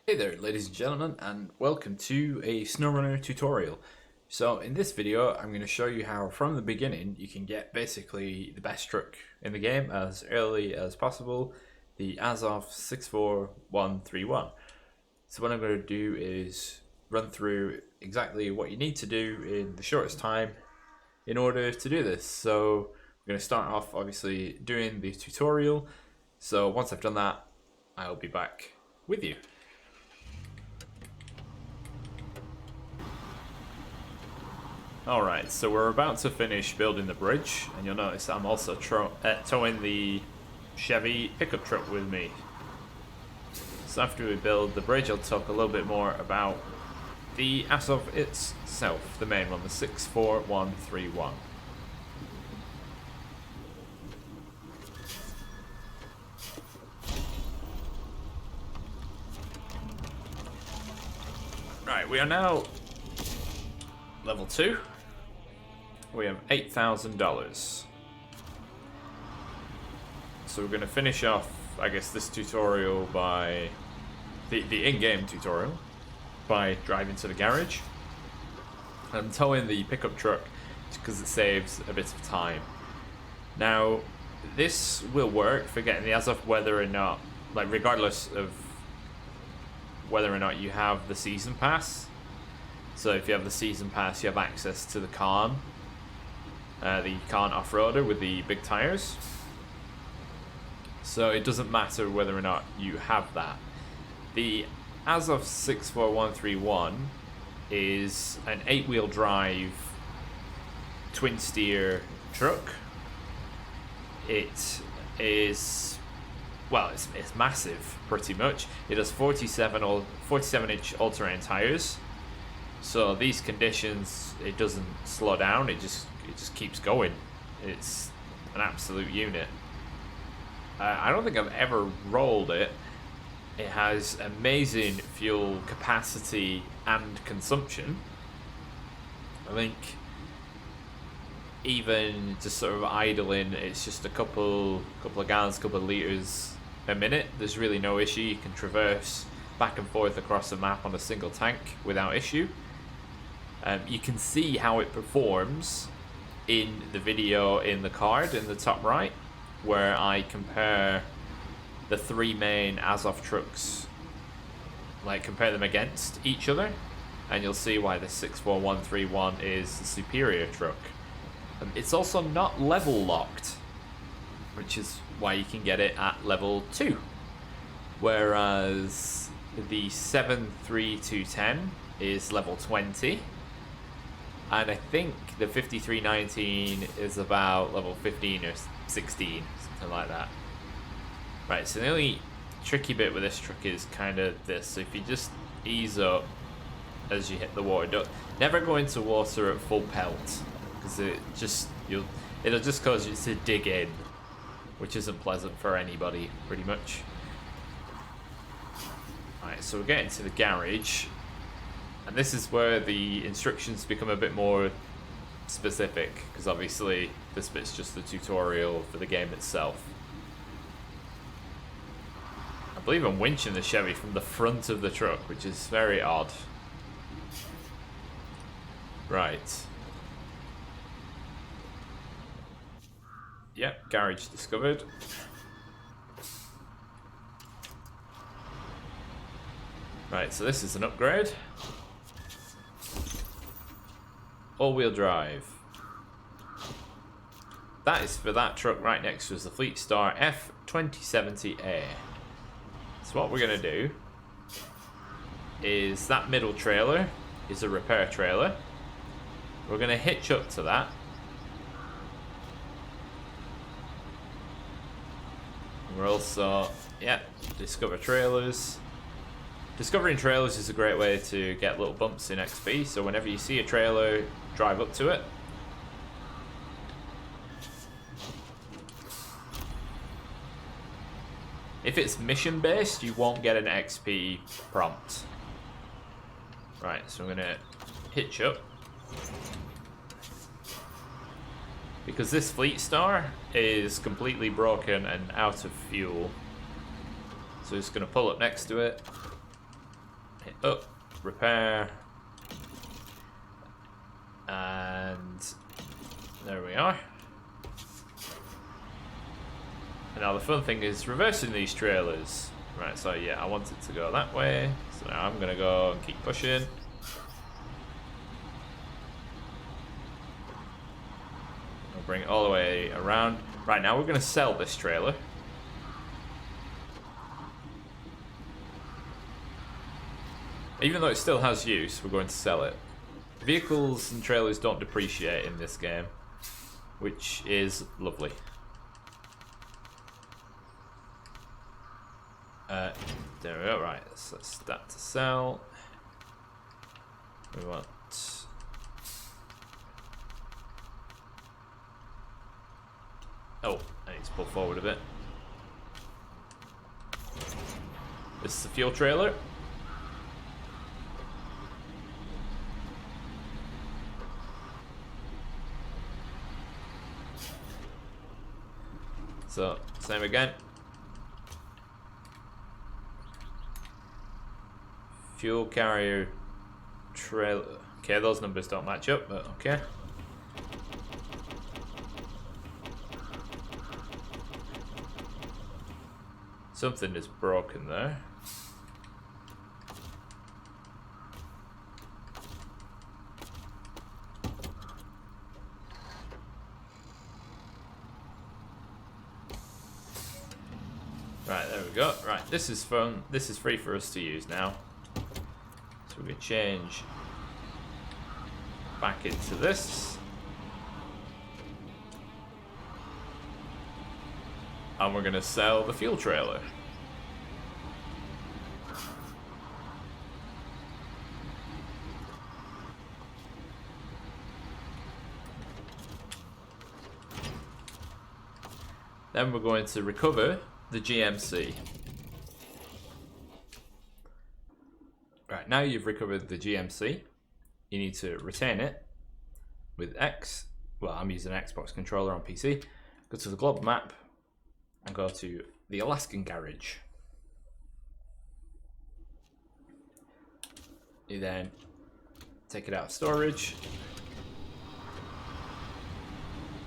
Hey there ladies and gentlemen, and welcome to a Snowrunner tutorial. So in this video I'm going to show you how from the beginning you can get basically the best truck in the game as early as possible, the Azov 64131. So what I'm going to do is run through exactly what you need to do in the shortest time in order to do this. So we're going to start off obviously doing the tutorial, so once I've done that I'll be back with you. Alright, so we're about to finish building the bridge, and you'll notice I'm also towing the Chevy pickup truck with me. So after we build the bridge, I'll talk a little bit more about the Azov itself, the main one, the 64131. Right, we are now level 2. We have $8,000. So we're going to finish off, I guess, this tutorial by the in-game tutorial by driving to the garage and towing the pickup truck because it saves a bit of time. Now, this will work for getting the Azov whether or not, like, regardless of whether or not you have the season pass. So if you have the season pass, you have access to the Khan off-roader with the big tires. So it doesn't matter whether or not you have that. The Azov 64131 is an 8-wheel drive twin steer truck. It is, well, it's massive pretty much. It has 47-inch all-terrain tires. So these conditions, it doesn't slow down, it just keeps going. It's an absolute unit. I don't think I've ever rolled it. It has amazing fuel capacity and consumption. I think even just sort of idling, it's just a couple of gallons, couple of liters a minute. There's really no issue. You can traverse back and forth across the map on a single tank without issue. You can see how it performs in the video in the card in the top right, where I compare the three main Azov trucks, like compare them against each other, and you'll see why the 64131 is the superior truck. It's also not level locked, which is why you can get it at level 2, whereas the 73210 is level 20. And I think the 5319 is about level 15 or 16, something like that. Right, so the only tricky bit with this truck is kind of this. So if you just ease up as you hit the water, never go into water at full pelt, because it'll just cause you to dig in, which isn't pleasant for anybody, pretty much. Right, so we're getting to the garage. And this is where the instructions become a bit more specific, because obviously this bit's just the tutorial for the game itself. I believe I'm winching the Chevy from the front of the truck, which is very odd. Right. Yep, garage discovered. Right, so this is an upgrade. All-wheel drive. That is for that truck right next to us, the Fleet Star F2070A. So what we're going to do is that middle trailer is a repair trailer. We're going to hitch up to that. We're also, discover trailers. Discovering trailers is a great way to get little bumps in XP, so whenever you see a trailer, drive up to it. If it's mission based, you won't get an XP prompt. Right, so I'm gonna hitch up. Because this Fleet Star is completely broken and out of fuel. So just gonna pull up next to it. hit up, repair, and there we are. And now the fun thing is reversing these trailers. Right, so yeah, I want it to go that way, so now I'm gonna go and keep pushing. I'll bring it all the way around. Right, now we're gonna sell this trailer. Even though it still has use, we're going to sell it. Vehicles and trailers don't depreciate in this game, which is lovely. There we go, right, so that's that to sell. We want... Oh, I need to pull forward a bit. This is the fuel trailer. So, same again. Fuel carrier trailer. Okay, those numbers don't match up, but okay. Something is broken there. Right, there we go. Right, this is fun. This is free for us to use now. So we're going to change back into this. And we're going to sell the fuel trailer. Then we're going to recover the GMC. Right, now you've recovered the GMC, you need to retain it with X. Well, I'm using an Xbox controller on PC. Go to the global map and go to the Alaskan garage. You then take it out of storage.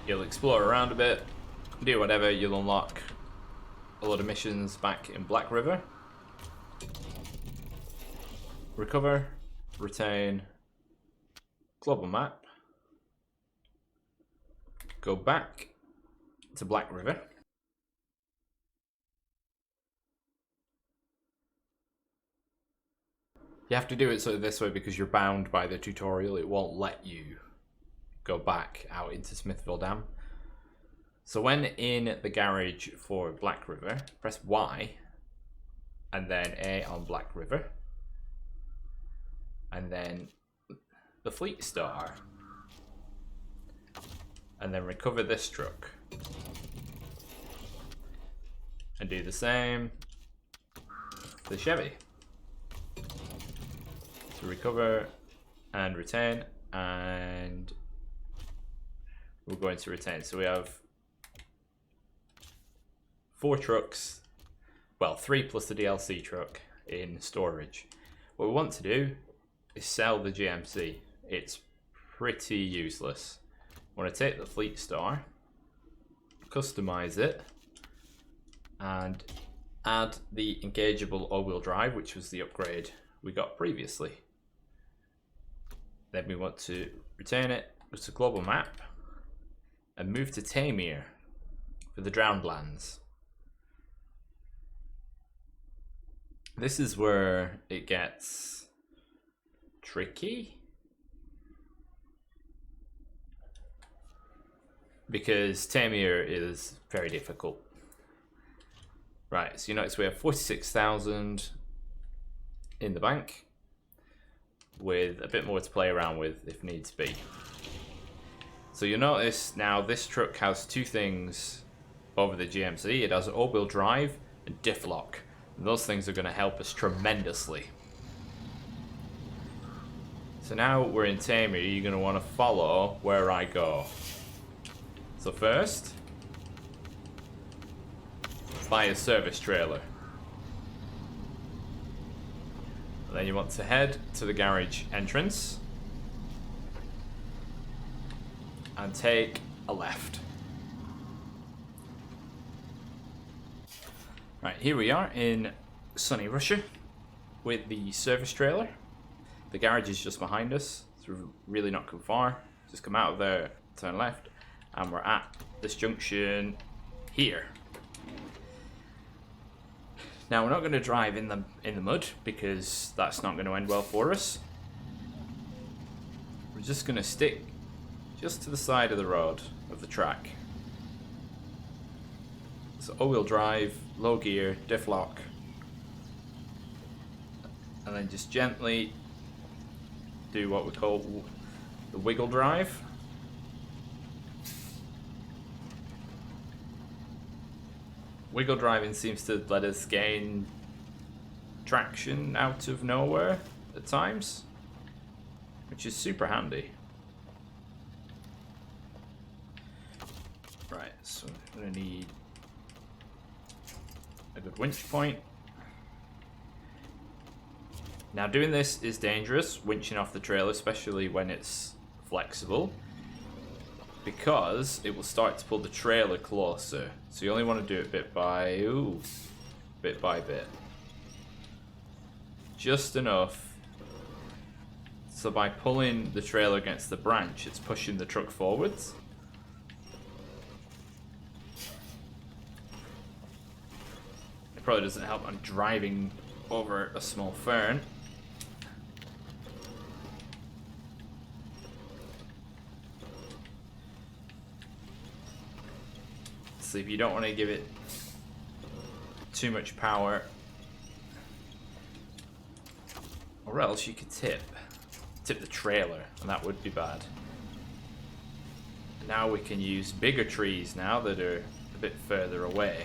You'll explore around a bit, do whatever, you'll unlock a lot of missions back in Black River. Recover, retain, global map, go back to Black River. You have to do it this way because you're bound by the tutorial. It won't let you go back out into Smithville Dam. So when in the garage for Black River, press Y and then A on Black River. And then the Fleet Star. And then recover this truck. And do the same for the Chevy. So recover and retain, and we're going to retain. So we have 4 trucks, well 3 plus the DLC truck in storage. What we want to do is sell the GMC. It's pretty useless. I want to take the Fleet Star, customize it, and add the engageable all-wheel drive, which was the upgrade we got previously. Then we want to retain it, go to global map, and move to Tamir for the Drowned Lands. This is where it gets tricky, because Tamir is very difficult. Right, so you notice we have 46,000 in the bank, with a bit more to play around with if needs be. So you'll notice now this truck has 2 things over the GMC. It has all-wheel drive and diff lock. And those things are going to help us tremendously. So now we're in Tamir, you're going to want to follow where I go. So first, buy a service trailer. And then you want to head to the garage entrance and take a left. Right, here we are in sunny Russia with the service trailer. The garage is just behind us, so we're really not too far. Just come out of there, turn left, and we're at this junction here. Now we're not going to drive in the mud because that's not going to end well for us. We're just going to stick just to the side of the road of the track. So all-wheel drive, low gear, diff lock, and then just gently do what we call the wiggle drive. Wiggle driving seems to let us gain traction out of nowhere at times, which is super handy. Right, so I'm going to need a good winch point. Now doing this is dangerous, winching off the trailer, especially when it's flexible, because it will start to pull the trailer closer. So you only want to do it bit by bit. Just enough. So by pulling the trailer against the branch, it's pushing the truck forwards. It probably doesn't help I'm driving over a small fern. So if you don't want to give it too much power, or else you could tip the trailer, and that would be bad. Now we can use bigger trees now that are a bit further away.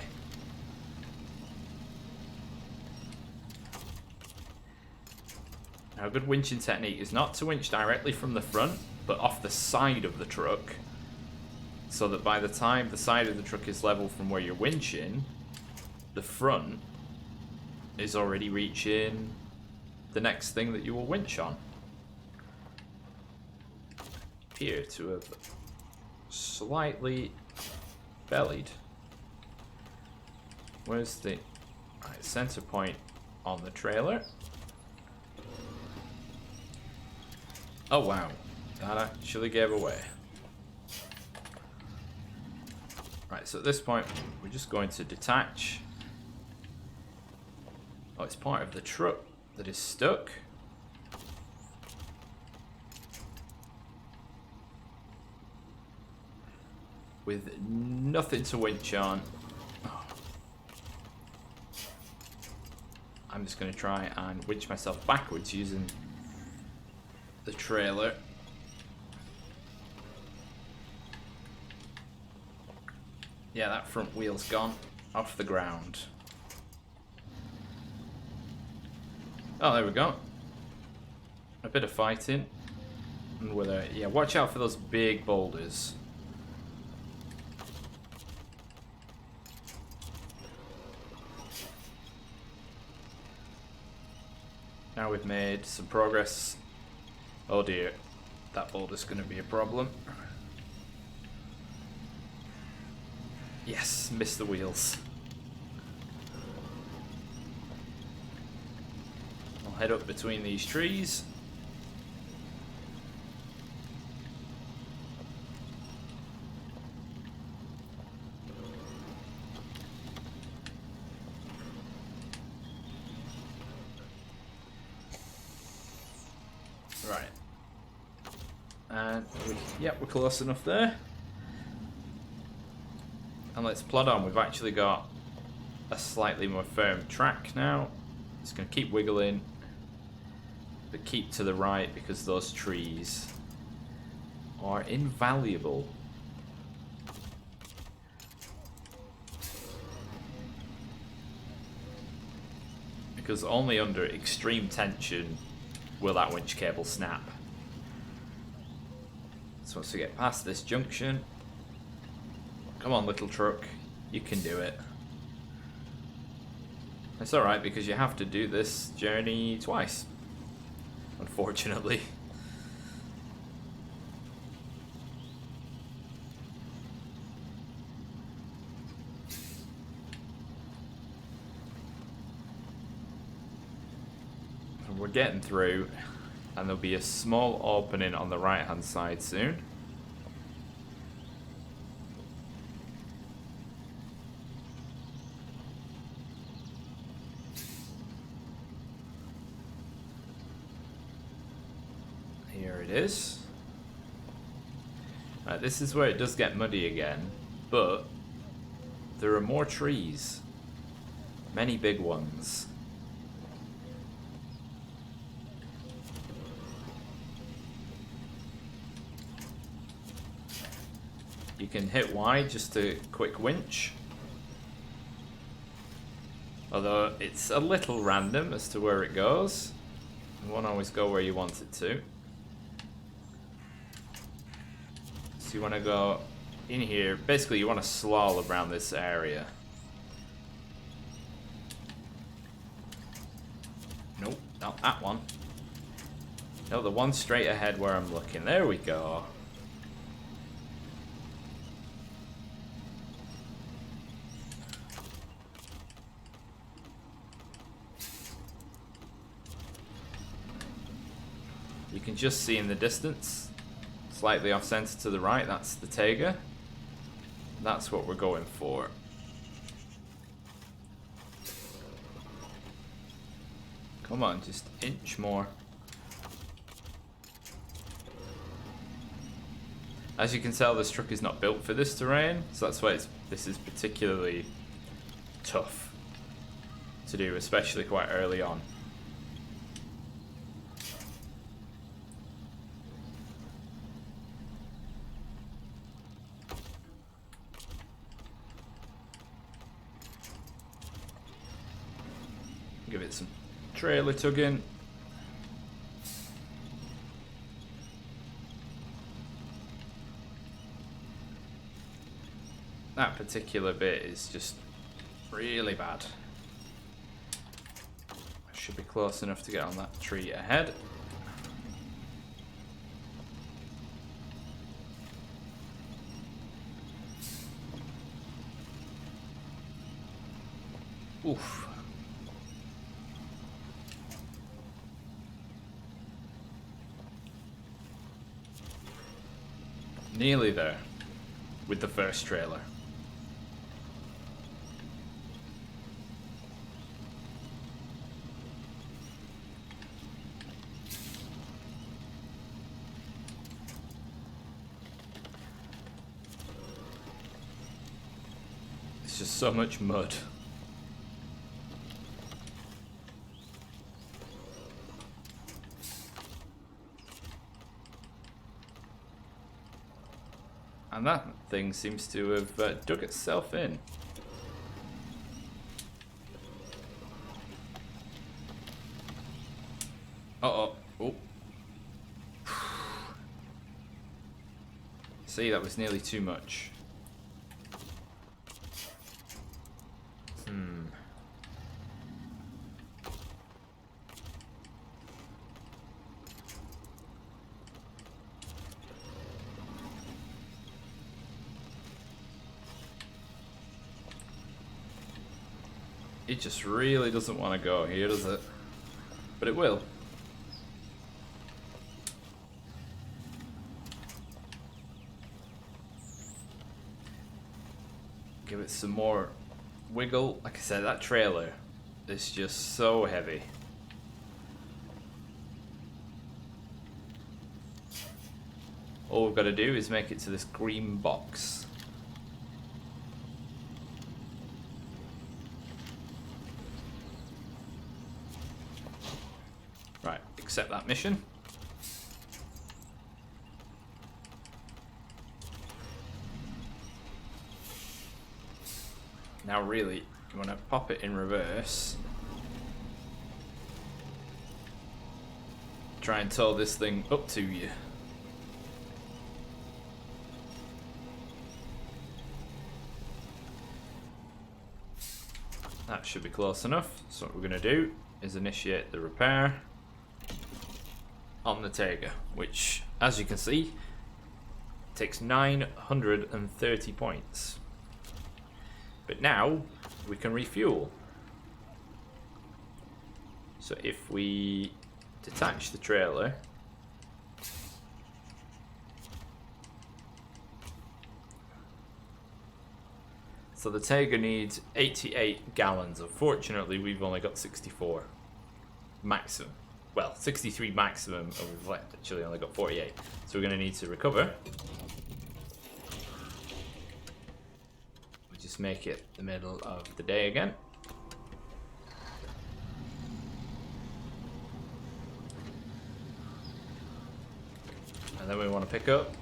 Now a good winching technique is not to winch directly from the front, but off the side of the truck, so that by the time the side of the truck is level from where you're winching, the front is already reaching the next thing that you will winch on. Appear to have slightly bellied. Where's the center point on the trailer? Oh wow, that actually gave away. Right, so at this point, we're just going to detach. Oh, it's part of the truck that is stuck. With nothing to winch on. I'm just going to try and winch myself backwards using the trailer. Yeah, that front wheel's gone off the ground. Oh, there we go. A bit of fighting. And with a, yeah, watch out for those big boulders. Now we've made some progress. Oh dear, that boulder's going to be a problem. Yes, missed the wheels. I'll head up between these trees. Right. And we're close enough there. And let's plod on. We've actually got a slightly more firm track now. It's going to keep wiggling, but keep to the right because those trees are invaluable. Because only under extreme tension will that winch cable snap. So once we get past this junction, come on, little truck, you can do it. It's alright because you have to do this journey twice. unfortunately. And we're getting through, and there'll be a small opening on the right hand side soon. Here it is. This is where it does get muddy again, but there are more trees. Many big ones. You can hit Y just to quick winch. Although it's a little random as to where it goes. It won't always go where you want it to. So you want to go in here. Basically, you want to slalom around this area. Nope, not that one. No, the one straight ahead where I'm looking. There we go. You can just see in the distance, slightly off center to the right, that's the Tayga. That's what we're going for. Come on, just inch more. As you can tell, this truck is not built for this terrain, so that's why this is particularly tough to do, especially quite early on. Give it some trailer tugging. That particular bit is just really bad. I should be close enough to get on that tree ahead. Oof. Nearly there with the first trailer. It's just so much mud. And that thing seems to have dug itself in. Uh-oh. Oh. See, that was nearly too much. It just really doesn't want to go here, does it? But it will. Give it some more wiggle. Like I said, that trailer is just so heavy. All we've got to do is make it to this green box. Right, accept that mission. Now really, you want to pop it in reverse. Try and tow this thing up to you. That should be close enough. So what we're going to do is initiate the repair. on the Tayga, which, as you can see, takes 930 points. But now we can refuel. So if we detach the trailer, so the Tayga needs 88 gallons. Unfortunately, we've only got 64 maximum. Well, 63 maximum, and we've actually only got 48. So we're going to need to recover. We'll just make it the middle of the day again. And then we want to pick up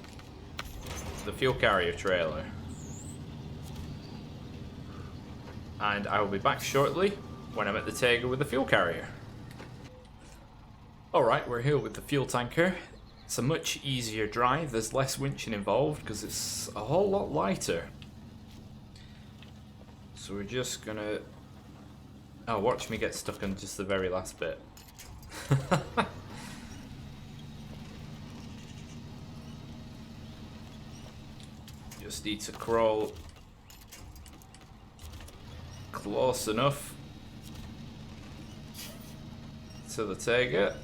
the fuel carrier trailer. And I will be back shortly when I'm at the Tayga with the fuel carrier. Alright, we're here with the fuel tanker. It's a much easier drive, there's less winching involved because it's a whole lot lighter. So we're just gonna... Oh, watch me get stuck on just the very last bit. Just need to crawl close enough to the Tayga.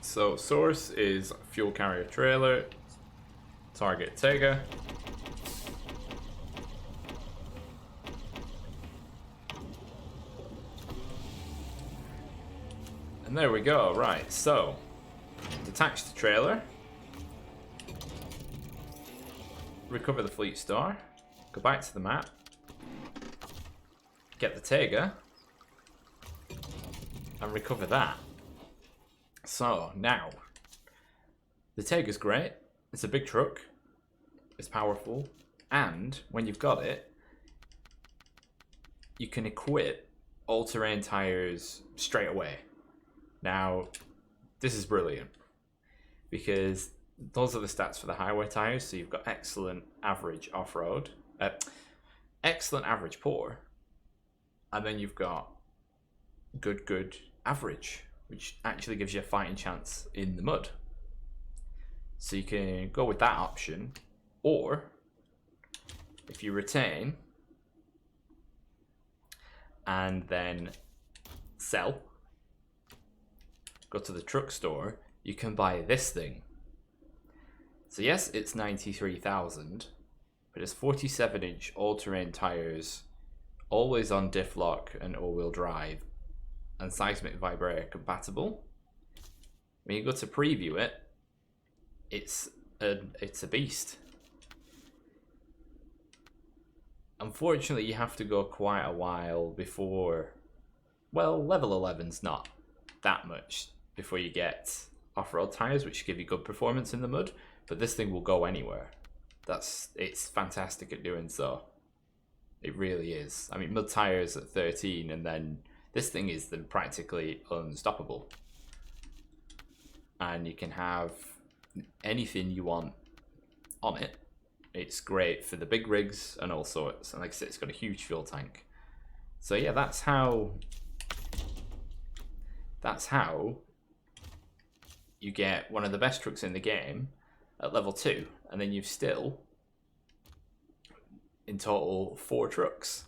So source is fuel carrier trailer, target Tayga. And there we go, right, so detach the trailer, recover the fleet star, go back to the map, get the Tayga, and recover that. So now, the Tayga's great, it's a big truck, it's powerful, and when you've got it, you can equip all-terrain tires straight away. Now, this is brilliant, because those are the stats for the highway tires, so you've got excellent average off-road, excellent average poor, and then you've got good average, which actually gives you a fighting chance in the mud. So you can go with that option, or if you retain and then sell, go to the truck store, you can buy this thing. So yes, it's 93,000, but it's 47-inch all-terrain tires, always on diff lock and all-wheel drive, and seismic vibrator compatible. When you go to preview it, it's a beast. Unfortunately, you have to go quite a while before, well, level 11's not that much before you get off-road tires, which give you good performance in the mud, but this thing will go anywhere. It's fantastic at doing so. It really is. I mean, mud tires at 13, and then this thing is then practically unstoppable. And you can have anything you want on it. It's great for the big rigs and all sorts. And like I said, it's got a huge fuel tank. So yeah, that's how you get one of the best trucks in the game at level 2. And then you've still, in total, 4 trucks.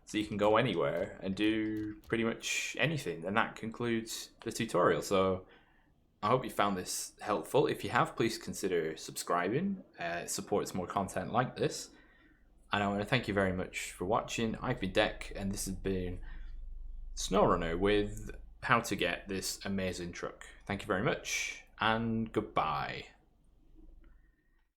So you can go anywhere and do pretty much anything. And that concludes the tutorial. So I hope you found this helpful. If you have, please consider subscribing. It supports more content like this. And I want to thank you very much for watching. I've been Deck, and this has been Snowrunner with how to get this amazing truck. Thank you very much, and goodbye.